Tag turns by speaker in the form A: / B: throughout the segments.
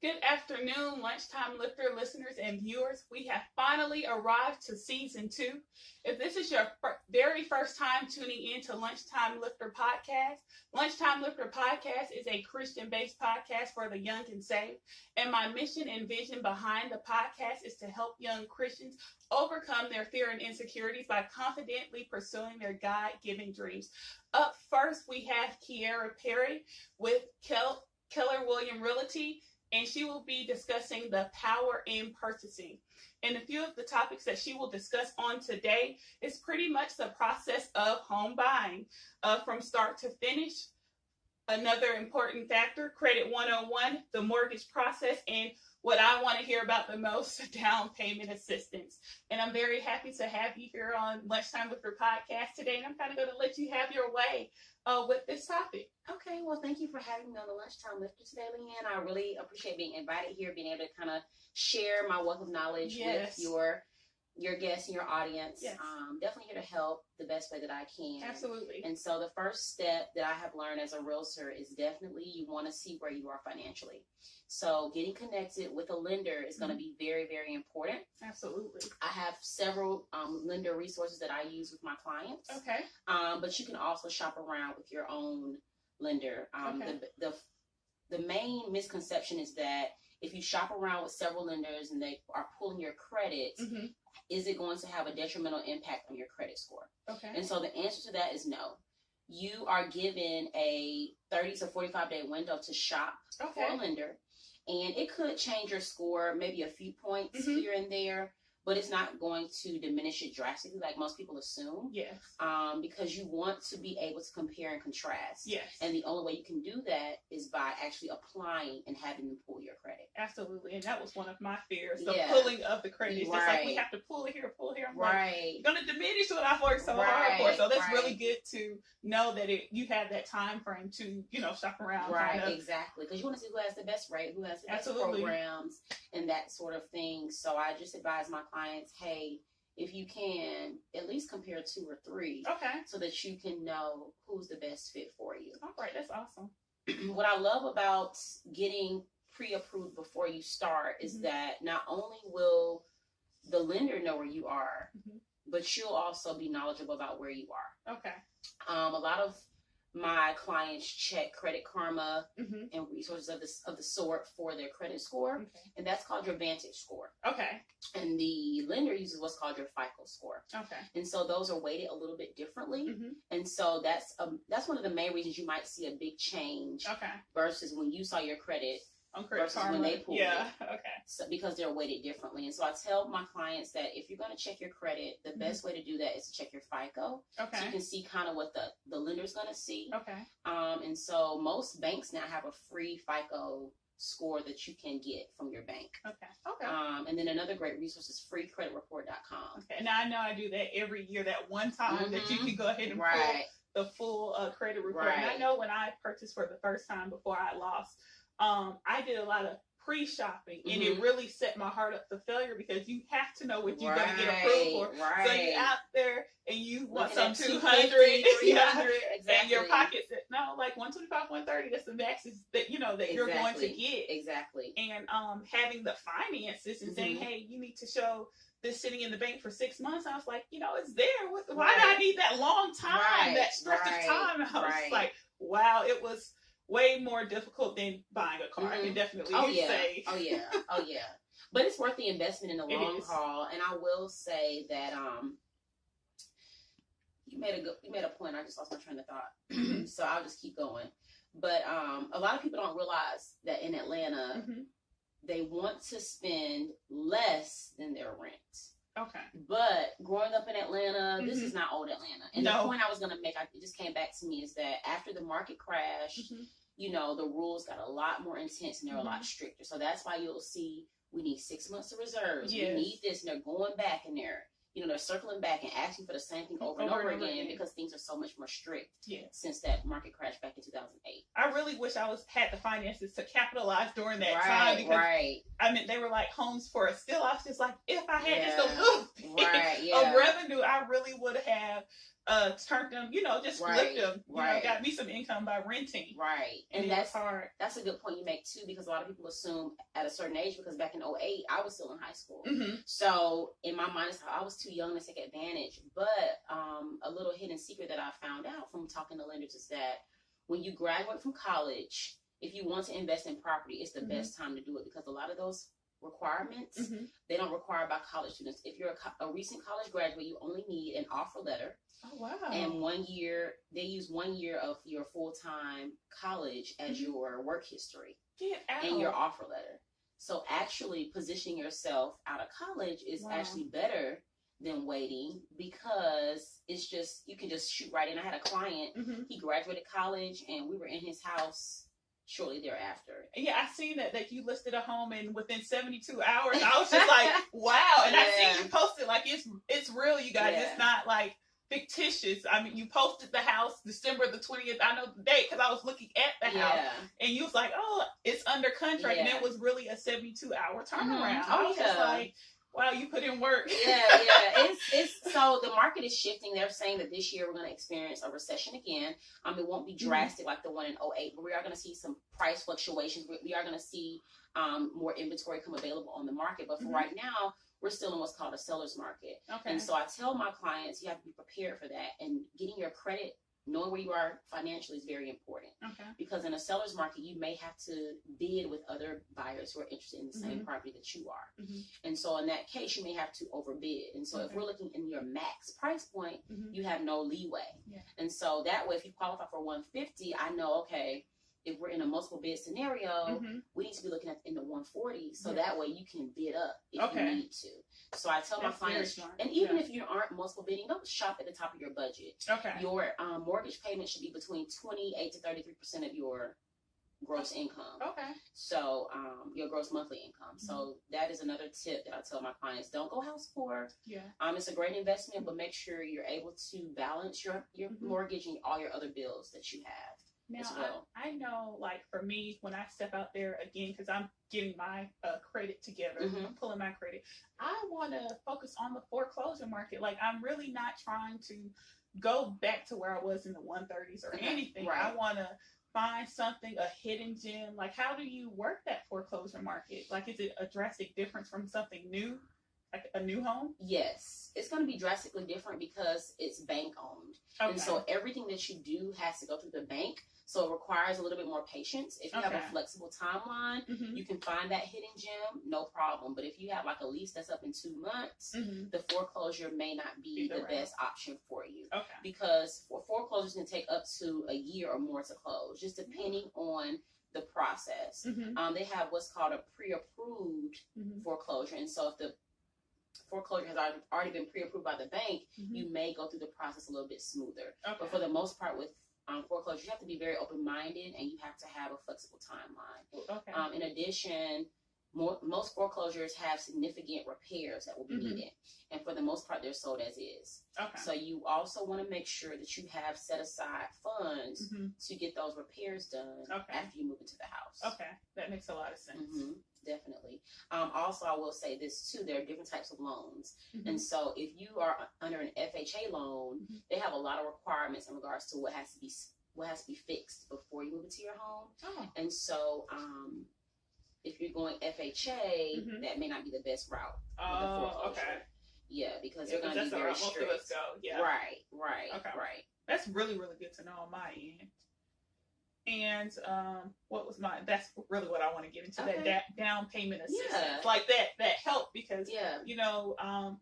A: Good afternoon, Lunchtime Lifter listeners and viewers. We have finally arrived to season 2. If this is your very first time tuning in to Lunchtime Lifter Podcast, Lunchtime Lifter Podcast is a Christian-based podcast for the young and saved. And my mission and vision behind the podcast is to help young Christians overcome their fear and insecurities by confidently pursuing their God-given dreams. Up first, we have Kyera Perry with Keller Williams Realty, and she will be discussing the power in purchasing. And a few of the topics that she will discuss on today is pretty much the process of home buying from start to finish. Another important factor, Credit 101, the mortgage process, and what I want to hear about the most, down payment assistance. And I'm very happy to have you here on Lunchtime with Your Podcast today, and I'm kind of going to let you have your way with this topic.
B: Okay, well, thank you for having me on the Lunchtime Lifter today, Leanne. I really appreciate being invited here, being able to kind of share my wealth of knowledge with your guests and your audience.
A: Yes.
B: Definitely here to help the best way that I can.
A: Absolutely.
B: And so the first step that I have learned as a realtor is definitely you want to see where you are financially. So getting connected with a lender is going to be very, very important.
A: Absolutely.
B: I have several lender resources that I use with my clients.
A: Okay.
B: But you can also shop around with your own lender.
A: Okay.
B: The main misconception is that if you shop around with several lenders and they are pulling your credit, is it going to have a detrimental impact on your credit score?
A: Okay.
B: And so the answer to that is no. You are given a 30 to 45 day window to shop for a lender, and it could change your score maybe a few points here and there, but it's not going to diminish it drastically like most people assume.
A: Yes.
B: Because you want to be able to compare and contrast.
A: Yes.
B: And the only way you can do that is by actually applying and having them pull your credit.
A: Absolutely. And that was one of my fears. The pulling of the credit. It's just like we have to pull it here, pull it here. I'm like, going to diminish what I've worked so hard for. So that's really good to know that you have that time frame to, shop around.
B: Right, exactly. Because you want to see who has the best rate, who has the best programs, and that sort of thing. So I just advise my clients, hey, if you can, at least compare 2 or 3.
A: Okay.
B: So that you can know who's the best fit for you.
A: All right, that's awesome.
B: What I love about getting pre-approved before you start is that not only will the lender know where you are, but you'll also be knowledgeable about where you are.
A: Okay.
B: A lot of my clients check Credit Karma and resources of the sort for their credit score, and that's called your Vantage score.
A: Okay.
B: And the lender uses what's called your FICO score.
A: Okay.
B: And so those are weighted a little bit differently, and so that's one of the main reasons you might see a big change versus when you saw your credit.
A: On Credit
B: versus
A: Karma.
B: When they pull it.
A: Okay.
B: So, because they're weighted differently. And so I tell my clients that if you're going to check your credit, the best way to do that is to check your FICO.
A: Okay.
B: So you can see kind of what the lender's going to see.
A: Okay.
B: And so most banks now have a free FICO score that you can get from your bank.
A: Okay. Okay.
B: And then another great resource is freecreditreport.com.
A: Okay. Now I know I do that every year, that one time that you can go ahead and pull the full credit report. And I know when I purchased for the first time before I lost, I did a lot of pre-shopping, and it really set my heart up for failure because you have to know what you're going to get approved for. So you're out there and you want some 200, 300, exactly. And your pocket said, no, like 125, 130, that's the max that you're going to get.
B: Exactly.
A: And having the finances and saying, hey, you need to show this sitting in the bank for 6 months. I was like, it's there. Why do I need that long time, that stretch of time? I was like, wow, it was way more difficult than buying a car. I can definitely say.
B: Oh yeah. But it's worth the investment in the long haul. And I will say that you made a point. I just lost my train of thought. So I'll just keep going. But a lot of people don't realize that in Atlanta, they want to spend less than their rent.
A: Okay.
B: But growing up in Atlanta, this is not old Atlanta. And the point I was going to make, it just came back to me, is that after the market crashed, the rules got a lot more intense and they're a lot stricter. So that's why you'll see we need 6 months of reserves. We need this. And they're going back in there. They're circling back and asking for the same thing over and over again because things are so much more strict since that market crash back in 2008.
A: I really wish I had the finances to capitalize during that time because they were like homes for a steal. I was just like, if I had just a little bit of revenue, I really would have turn them, just flip them. Got me some income by renting.
B: Right. And that's hard. That's a good point you make too, because a lot of people assume at a certain age, because back in 2008, I was still in high school. So in my mind, I was too young to take advantage. But a little hidden secret that I found out from talking to lenders is that when you graduate from college, if you want to invest in property, it's the best time to do it, because a lot of those requirements, they don't require by college students. If you're a recent college graduate, you only need an offer letter.
A: Oh, wow.
B: And 1 year, they use 1 year of your full-time college as your work history and your offer letter. So actually positioning yourself out of college is actually better than waiting, because it's just, you can just shoot right in. I had a client, he graduated college and we were in his house shortly thereafter.
A: Yeah, I seen that you listed a home and within 72 hours. I was just like, wow. And I seen you posted like it's real, you guys. It's not like fictitious. I mean, you posted the house December the 20th. I know the date because I was looking at the house, and you was like, "Oh, it's under contract," and it was really a 72-hour turnaround. I was just like, "Wow, you put in work."
B: It's so the market is shifting. They're saying that this year we're going to experience a recession again. It won't be drastic like the one in 2008, but we are going to see some price fluctuations. We are going to see more inventory come available on the market. But for right now, we're still in what's called a seller's market. And so I tell my clients, you have to be prepared for that. And getting your credit, knowing where you are financially, is very important. Because in a seller's market, you may have to bid with other buyers who are interested in the same property that you are. And so in that case, you may have to overbid. And so if we're looking in your max price point, you have no leeway. And so that way, if you qualify for 150, I know, okay, if we're in a multiple bid scenario, we need to be looking at in the 140, so that way you can bid up if you need to. So I tell my clients, and even if you aren't multiple bidding, don't shop at the top of your budget. Your mortgage payment should be between 28 to 33% of your gross income. So your gross monthly income. So that is another tip that I tell my clients: don't go house poor. It's a great investment, but make sure you're able to balance your mortgage and all your other bills that you have.
A: Now, I know, like, for me, when I step out there again, because I'm getting my credit together, I'm pulling my credit, I want to focus on the foreclosure market. Like, I'm really not trying to go back to where I was in the 130s or anything. I want to find something, a hidden gem. Like, how do you work that foreclosure market? Like, is it a drastic difference from something new? Like a new home?
B: Yes. It's going to be drastically different because it's bank owned. And so everything that you do has to go through the bank. So it requires a little bit more patience. If you have a flexible timeline, you can find that hidden gem, no problem. But if you have like a lease that's up in 2 months, the foreclosure may not be the best option for you. Because foreclosures can take up to a year or more to close, just depending on the process. They have what's called a pre-approved foreclosure. And so if the foreclosure has already been pre-approved by the bank, you may go through the process a little bit smoother. But for the most part with foreclosure, you have to be very open-minded and you have to have a flexible timeline. In addition, most foreclosures have significant repairs that will be needed. And for the most part, they're sold as is. So you also want to make sure that you have set aside funds to get those repairs done after you move into the house.
A: That makes a lot of sense.
B: Definitely. Also, I will say this too, there are different types of loans. And so if you are under an FHA loan, they have a lot of requirements in regards to what has to be fixed before you move into your home. And so if you're going FHA, that may not be the best route. Yeah, because they're going to be very strict. Most of us go. Right.
A: That's really, really good to know on my end. And that's really what I want to get into, that down payment assistance. Like that help, because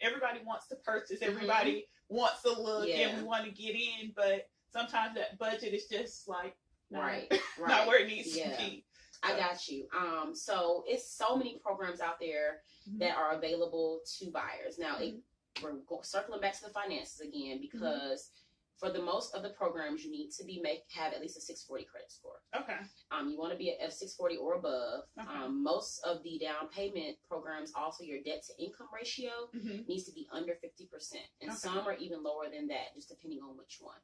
A: everybody wants to purchase, everybody wants to look, and we want to get in, but sometimes that budget is just like not where it needs to be.
B: So. I got you. So it's so many programs out there that are available to buyers. Now we're circling back to the finances again, because for the most of the programs, you need to have at least a 640 credit score. You want to be at 640 or above. Most of the down payment programs, also your debt to income ratio needs to be under 50%. And some are even lower than that, just depending on which one.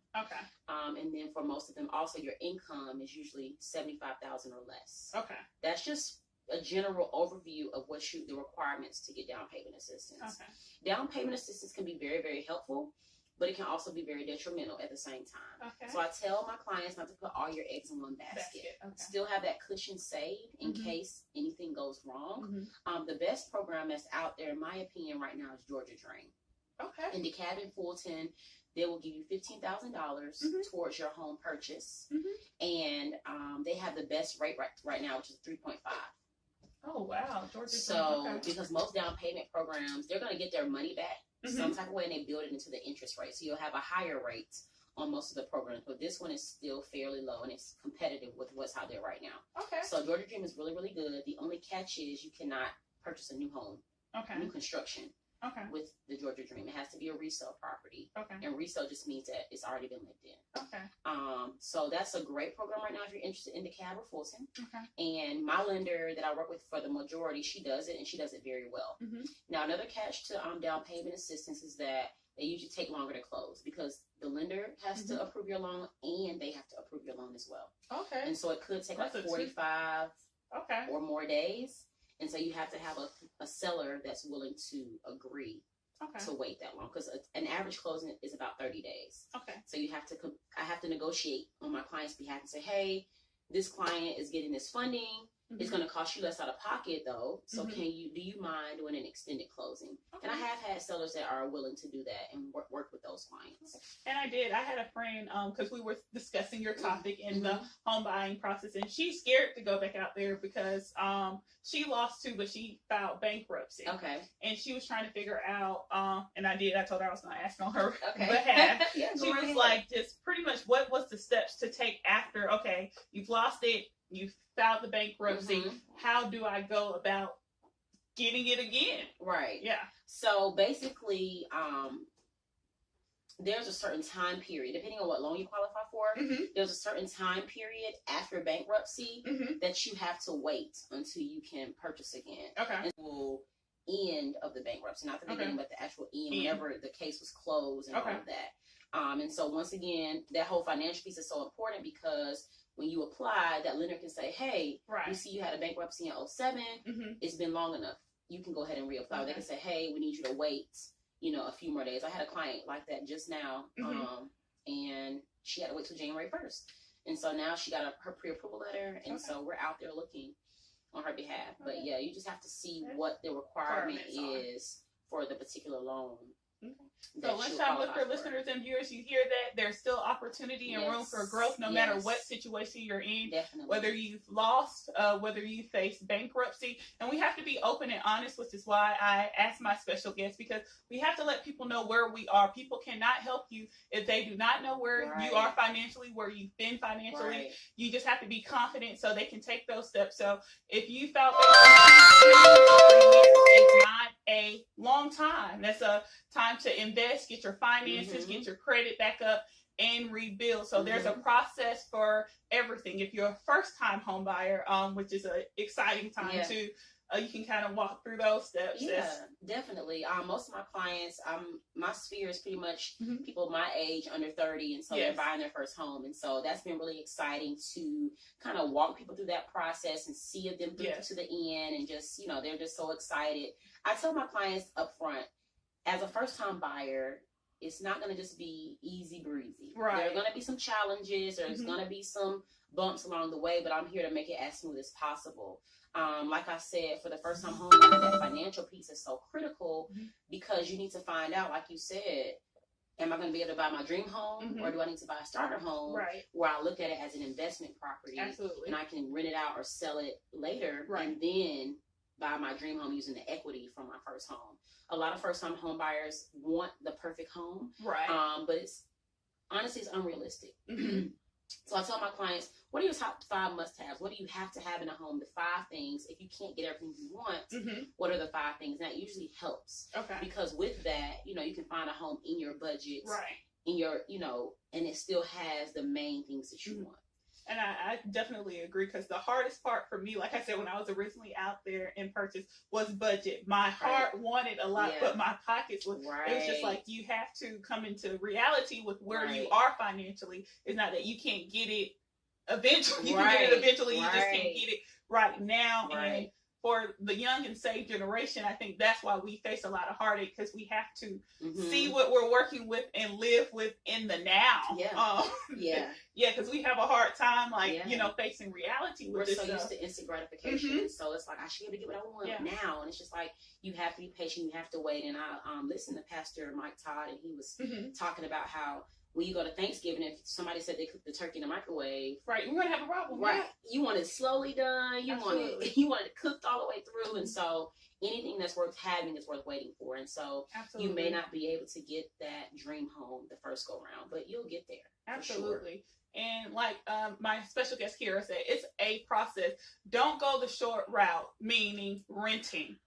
B: And then for most of them, also your income is usually $75,000 or less. That's just a general overview of the requirements to get down payment assistance. Down payment assistance can be very, very helpful. but it can also be very detrimental at the same time.
A: Okay.
B: So I tell my clients not to put all your eggs in one basket.
A: Okay.
B: Still have that cushion saved in case anything goes wrong. The best program that's out there, in my opinion, right now is Georgia Dream.
A: Okay.
B: In DeKalb and Fulton, they will give you $15,000 towards your home purchase, and they have the best rate right now, which is 3.5.
A: Oh wow, Georgia.
B: So because most down payment programs, they're going to get their money back some type of way, and they build it into the interest rate. So you'll have a higher rate on most of the programs, but this one is still fairly low, and it's competitive with what's out there right now.
A: Okay.
B: So Georgia Dream is really, really good. The only catch is you cannot purchase a new home, new construction.
A: Okay.
B: With the Georgia Dream, it has to be a resale property.
A: Okay.
B: And resale just means that it's already been lived in.
A: Okay.
B: So that's a great program right now if you're interested in DeKalb or Fulton.
A: Okay.
B: And my lender that I work with for the majority, she does it, and she does it very well. Now, another catch to down payment assistance is that they usually take longer to close because the lender has to approve your loan, and they have to approve your loan as well.
A: Okay.
B: And so it could take like 45 or more days. And so you have to have a seller that's willing to agree to wait that long, because an average closing is about 30 days. Okay. So I have to negotiate on my client's behalf and say, hey, this client is getting this funding. It's going to cost you less out of pocket, though. So do you mind doing an extended closing? And I have had sellers that are willing to do that and work with those clients.
A: And I did. I had a friend, because we were discussing your topic in the home buying process, and she's scared to go back out there because she lost too, but she filed bankruptcy. Okay. And she was trying to figure out, and I told her I was going to ask on her behalf. She was like, just pretty much what was the steps to take after, okay, you've lost it, you've filed the bankruptcy. How do I go about getting it again?
B: Right.
A: Yeah.
B: So basically, there's a certain time period, depending on what loan you qualify for, there's a certain time period after bankruptcy that you have to wait until you can purchase again. Okay. Until end of the bankruptcy, not the beginning, but the actual end, whenever the case was closed and all of that. And so once again, that whole financial piece is so important because when you apply, that lender can say, hey, you see you had a bankruptcy in 2007. It's been long enough. You can go ahead and reapply. Okay. They can say, hey, we need you to wait, a few more days. I had a client like that just now, and she had to wait till January 1st. And so now she got her pre-approval letter, and so we're out there looking on her behalf. But yeah, you just have to see what the requirement is for the particular loan. So Lunchtime Lifter listeners and viewers, you hear that there's still opportunity and room for growth no matter what situation you're in. Definitely. Whether you've lost, whether you face bankruptcy. And we have to be open and honest, which is why I asked my special guest, because we have to let people know where we are. People cannot help you if they do not know where you are financially, where you've been financially. You just have to be confident so they can take those steps. So if you felt it's not a long time. That's a time to invest, get your finances, get your credit back up, and rebuild. So there's a process for everything. If you're a first-time home buyer, which is an exciting time too, you can kind of walk through those steps. Yeah, definitely. Most of my clients, my sphere is pretty much people my age, under 30, and so they're buying their first home. And so that's been really exciting to kind of walk people through that process and see them through to the end, and just, they're just so excited. I tell my clients up front, as a first-time buyer, it's not going to just be easy breezy. Right. There are going to be some challenges. There's going to be some bumps along the way, but I'm here to make it as smooth as possible. Like I said, for the first-time home buyer, that financial piece is so critical because you need to find out, like you said, am I going to be able to buy my dream home or do I need to buy a starter home where I look at it as an investment property and I can rent it out or sell it later and then buy my dream home using the equity from my first home. A lot of first-time home buyers want the perfect home, but it's unrealistic. So I tell my clients, what are your top 5 must-haves? What do you have to have in a home? The 5 things. If you can't get everything you want, what are the 5 things? And that usually helps. Okay. Because with that, you can find a home in your budget, in your, and it still has the main things that you want.
A: And I definitely agree, because the hardest part for me, like I said, when I was originally out there in purchase, was budget. My heart wanted a lot, but my pockets was, it was just like, you have to come into reality with where you are financially. It's not that you can't get it eventually. You can get it eventually, you just can't get it right now. And for the young and saved generation, I think that's why we face a lot of heartache, because we have to see what we're working with and live with in the now.
B: Yeah,
A: because we have a hard time, facing reality with
B: We're
A: this
B: so
A: stuff.
B: used to instant gratification, so it's like I should be able to get what I want now, and it's just like you have to be patient, you have to wait. And I listened to Pastor Mike Todd, and he was talking about how when you go to Thanksgiving, if somebody said they cooked the turkey in the microwave,
A: right, you're gonna have a problem,
B: right? You want it slowly done, you want it cooked all the way through, and so anything that's worth having is worth waiting for. And so you may not be able to get that dream home the first go round, but you'll get there.
A: Absolutely. Sure. And like my special guest Kyera said, it's a process. Don't go the short route, meaning renting.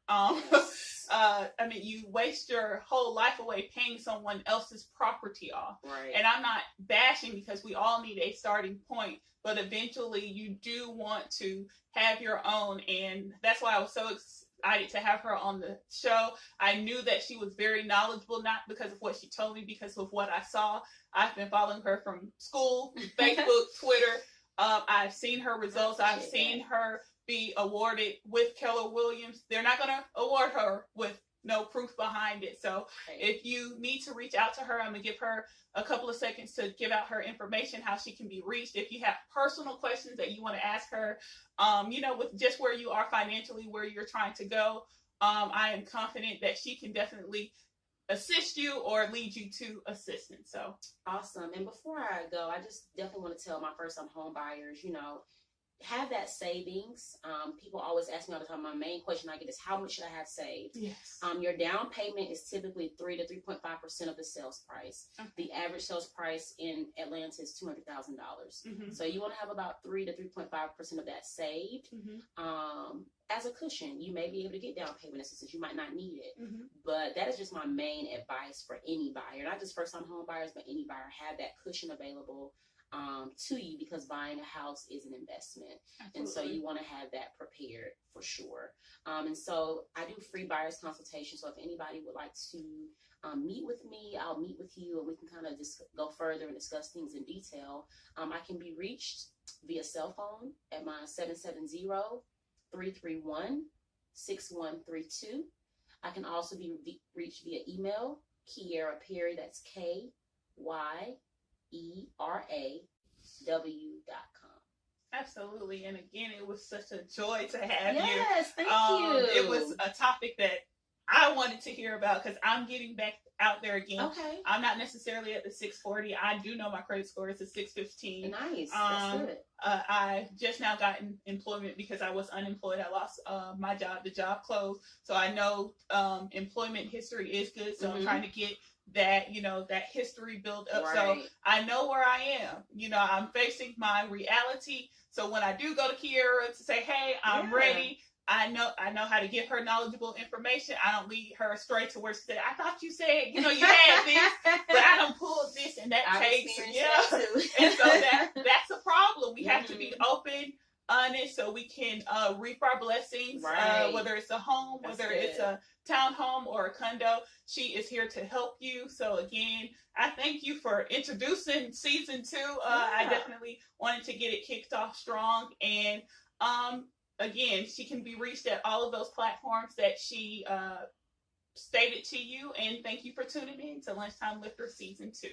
A: You waste your whole life away paying someone else's property off.
B: Right.
A: And I'm not bashing, because we all need a starting point, but eventually you do want to have your own. And that's why I was so excited to have her on the show. I knew that she was very knowledgeable, not because of what she told me, because of what I saw. I've been following her from school, Facebook, Twitter. I've seen her results. I've seen her be awarded with Keller Williams. They're not going to award her with no proof behind it. So if you need to reach out to her, I'm going to give her a couple of seconds to give out her information, how she can be reached. If you have personal questions that you want to ask her, with just where you are financially, where you're trying to go, I am confident that she can definitely assist you or lead you to assistance. So
B: awesome. And before I go, I just definitely want to tell my first-time home buyers, have that savings. People always ask me all the time. My main question I get is, how much should I have saved?
A: Yes.
B: Your down payment is typically 3 to 3.5% of the sales price. Okay. The average sales price in Atlanta is $200,000. So you want to have about 3 to 3.5% of that saved. As a cushion. You may be able to get down payment assistance. You might not need it, but that is just my main advice for any buyer, not just first-time home buyers, but any buyer. Have that cushion available to you, because buying a house is an investment. Absolutely. And so you want to have that prepared for sure. And so I do free buyers consultation. So if anybody would like to meet with me, I'll meet with you, and we can kind of just go further and discuss things in detail. I can be reached via cell phone at my 770-331-6132. I can also be reached via email, Kyera Perry, that's KYERAW.com.
A: Absolutely. And again, it was such a joy to have you.
B: Yes, thank you.
A: It was a topic that I wanted to hear about, because I'm getting back out there again.
B: Okay.
A: I'm not necessarily at the 640. I do know my credit score is a 615.
B: Nice. That's good.
A: I just now got employment because I was unemployed. I lost my job. The job closed. So I know employment history is good. So I'm trying to get that, that history built up. Right. So I know where I am. I'm facing my reality. So when I do go to Kyera to say, hey, I'm ready, I know how to give her knowledgeable information. I don't lead her straight to where she said, I thought you said, you had this, but I don't pull this, and that takes, and so that's a problem. We have to be open, honest, so we can reap our blessings, whether it's a home, whether it's a townhome or a condo. She is here to help you. So again, I thank you for introducing season 2. I definitely wanted to get it kicked off strong, and again, she can be reached at all of those platforms that she stated to you. And thank you for tuning in to Lunchtime Lifter Season 2.